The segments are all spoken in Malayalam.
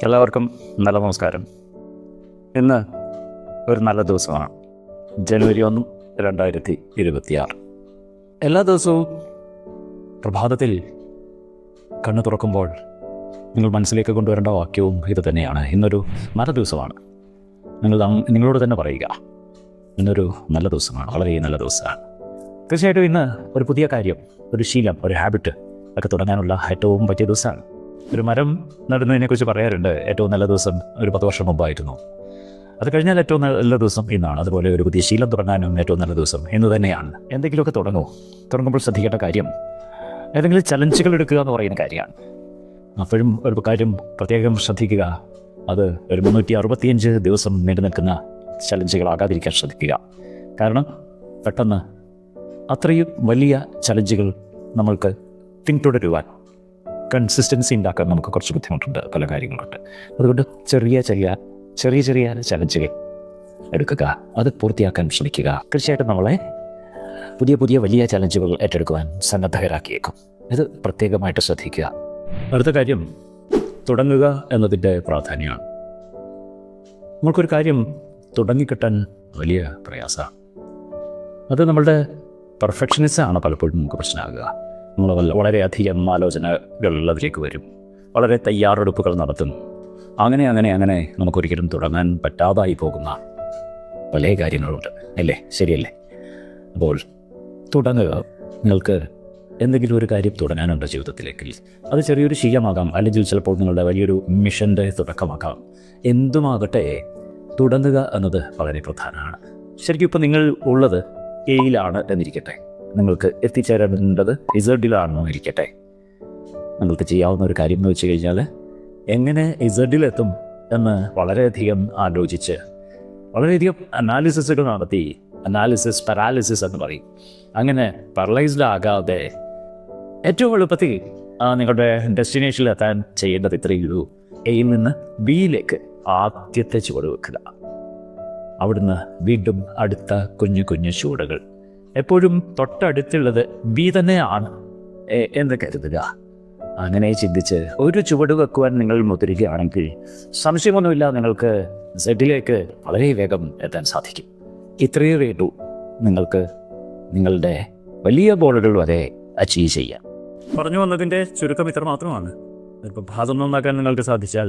എല്ലാവർക്കും നല്ല നമസ്കാരം. ഇന്ന് ഒരു നല്ല ദിവസമാണ്. ജനുവരി 1, 2026. എല്ലാ ദിവസവും പ്രഭാതത്തിൽ കണ്ണ് തുറക്കുമ്പോൾ നിങ്ങൾ മനസ്സിലേക്ക് കൊണ്ടുവരേണ്ട വാക്യവും ഇത് തന്നെയാണ്. ഇന്നൊരു നല്ല ദിവസമാണ്. നിങ്ങളോട് തന്നെ പറയുക, ഇന്നൊരു നല്ല ദിവസമാണ്, വളരെ നല്ല ദിവസമാണ്. തീർച്ചയായിട്ടും ഇന്ന് ഒരു പുതിയ കാര്യം, ഒരു ശീലം, ഒരു ഹാബിറ്റ് ഒക്കെ തുടങ്ങാനുള്ള ഏറ്റവും പറ്റിയ ദിവസമാണ്. ഒരു മരം നടുന്നതിനെക്കുറിച്ച് പറയാറുണ്ട്, ഏറ്റവും നല്ല ദിവസം ഒരു 10 വർഷം മുമ്പായിരുന്നു. അത് കഴിഞ്ഞാൽ ഏറ്റവും നല്ല ദിവസം ഇന്നാണ്. അതുപോലെ ഒരു പുതിയ ശീലം തുടങ്ങാനും ഏറ്റവും നല്ല ദിവസം ഇന്ന് തന്നെയാണ്. എന്തെങ്കിലുമൊക്കെ തുടങ്ങുമ്പോൾ ശ്രദ്ധിക്കേണ്ട കാര്യം ഏതെങ്കിലും ചലഞ്ചുകൾ എടുക്കുക എന്ന് പറയുന്ന കാര്യമാണ്. അപ്പോഴും ഒരു കാര്യം പ്രത്യേകം ശ്രദ്ധിക്കുക, അത് ഒരു 365 ദിവസം നീണ്ടു നിൽക്കുന്ന ചലഞ്ചുകളാകാതിരിക്കാൻ ശ്രദ്ധിക്കുക. കാരണം പെട്ടെന്ന് അത്രയും വലിയ ചലഞ്ചുകൾ നമ്മൾക്ക് പിന്തുടരുവാൻ, കൺസിസ്റ്റൻസി ഉണ്ടാക്കാൻ നമുക്ക് കുറച്ച് ബുദ്ധിമുട്ടുണ്ട്, പല കാര്യങ്ങളുണ്ട്. അതുകൊണ്ട് ചെറിയ ചലഞ്ചുകൾ എടുക്കുക, അത് പൂർത്തിയാക്കാൻ ശ്രമിക്കുക. തീർച്ചയായിട്ടും നമ്മളെ പുതിയ വലിയ ചലഞ്ചുകൾ ഏറ്റെടുക്കുവാൻ സന്നദ്ധരാക്കിയേക്കും. ഇത് പ്രത്യേകമായിട്ട് ശ്രദ്ധിക്കുക. അടുത്ത കാര്യം, തുടങ്ങുക എന്നതിൻ്റെ പ്രാധാന്യമാണ്. നമുക്കൊരു കാര്യം തുടങ്ങിക്കിട്ടാൻ വലിയ പ്രയാസമാണ്. അത് നമ്മളുടെ പെർഫെക്ഷനിസമാണ് പലപ്പോഴും നമുക്ക് പ്രശ്നമാകുക. നമ്മൾ വളരെയധികം ആലോചനകളിലേക്ക് വരും, വളരെ തയ്യാറെടുപ്പുകൾ നടത്തും. അങ്ങനെ നമുക്കൊരിക്കലും തുടങ്ങാൻ പറ്റാതായി പോകുന്ന പല കാര്യങ്ങളുണ്ട്, അല്ലേ? ശരിയല്ലേ? അപ്പോൾ തുടങ്ങുക. നിങ്ങൾക്ക് എന്തെങ്കിലും ഒരു കാര്യം തുടങ്ങാനുണ്ട് ജീവിതത്തിലേക്ക്. അത് ചെറിയൊരു ശീലമാകാം, അല്ലെങ്കിൽ ചിലപ്പോൾ നിങ്ങളുടെ വലിയൊരു മിഷൻ്റെ തുടക്കമാകാം. എന്തുമാകട്ടെ, തുടങ്ങുക എന്നത് വളരെ പ്രധാനമാണ്. ശരിക്കും ഇപ്പോൾ നിങ്ങൾ ഉള്ളത് എയിലാണ് എന്നിരിക്കട്ടെ, നിങ്ങൾക്ക് എത്തിച്ചേരേണ്ടത് ഇസഡിലാണെന്നോ ഇരിക്കട്ടെ. നിങ്ങൾക്ക് ചെയ്യാവുന്ന ഒരു കാര്യം എന്ന് വെച്ച് കഴിഞ്ഞാൽ, എങ്ങനെ ഇസഡിലെത്തും എന്ന് വളരെയധികം ആലോചിച്ച് വളരെയധികം അനാലിസിസുകൾ നടത്തി, പാരാലിസിസ് എന്ന് പറയും, അങ്ങനെ പാരലൈസ്ഡ് ആകാതെ ഏറ്റവും എളുപ്പത്തിൽ നിങ്ങളുടെ ഡെസ്റ്റിനേഷനിൽ എത്താൻ ചെയ്യേണ്ടത് ഇത്രയേ ഉള്ളൂ. എയിൽ നിന്ന് ബിയിലേക്ക് ആദ്യത്തെ ചുവട് വെക്കുക. അവിടുന്ന് വീണ്ടും അടുത്ത കുഞ്ഞു ചുവടുകൾ. എപ്പോഴും തൊട്ടടുത്തുള്ളത് ബി തന്നെയാണ് എന്ന് കരുതുക. അങ്ങനെ ചിന്തിച്ച് ഒരു ചുവട് വെക്കുവാൻ നിങ്ങൾ മുതിരുകയാണെങ്കിൽ സംശയമൊന്നുമില്ല, നിങ്ങൾക്ക് സെഡിലേക്ക് വളരെ വേഗം എത്താൻ സാധിക്കും. ഇത്രയേ വേണ്ടൂ നിങ്ങൾക്ക് നിങ്ങളുടെ വലിയ ഗോളുകൾ വരെ അച്ചീവ് ചെയ്യാം. പറഞ്ഞു വന്നതിൻ്റെ ചുരുക്കം ഇത്ര മാത്രമാണ്. ഇപ്പോൾ ഭാഗം നന്നാക്കാൻ നിങ്ങൾക്ക് സാധിച്ചാൽ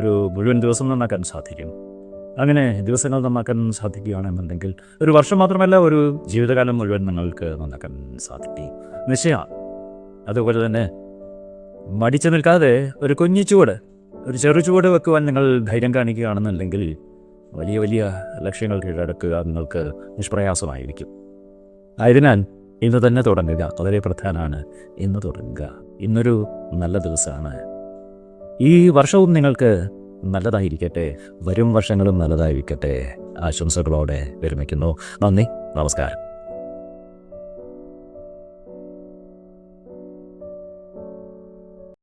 ഒരു മുഴുവൻ ദിവസം നന്നാക്കാൻ സാധിക്കും. അങ്ങനെ ദിവസങ്ങൾ നന്നാക്കാൻ സാധിക്കുകയാണെന്നുണ്ടെങ്കിൽ ഒരു വർഷം മാത്രമല്ല, ഒരു ജീവിതകാലം മുഴുവൻ നിങ്ങൾക്ക് നന്നാക്കാൻ സാധിക്കും, നിശ്ചയമാണ്. അതുപോലെ തന്നെ മടിച്ചു നിൽക്കാതെ ഒരു കുഞ്ഞു ചുവട്, ഒരു ചെറു ചുവട് വെക്കുവാൻ നിങ്ങൾ ധൈര്യം കാണിക്കുകയാണെന്നുണ്ടെങ്കിൽ വലിയ ലക്ഷ്യങ്ങൾ കീഴടക്കുക നിങ്ങൾക്ക് നിഷ്പ്രയാസമായിരിക്കും. ആയതിനാൽ ഇന്ന് തന്നെ തുടങ്ങുക, വളരെ പ്രധാനമാണ്. ഇന്ന് തുടങ്ങുക. ഇന്നൊരു നല്ല ദിവസമാണ്. ഈ വർഷവും നിങ്ങൾക്ക് നല്ലതായിരിക്കട്ടെ, വരും വർഷങ്ങളും നല്ലതായിരിക്കട്ടെ. ആശംസകളോടെ വിരമിക്കുന്നു. നന്ദി, നമസ്കാരം.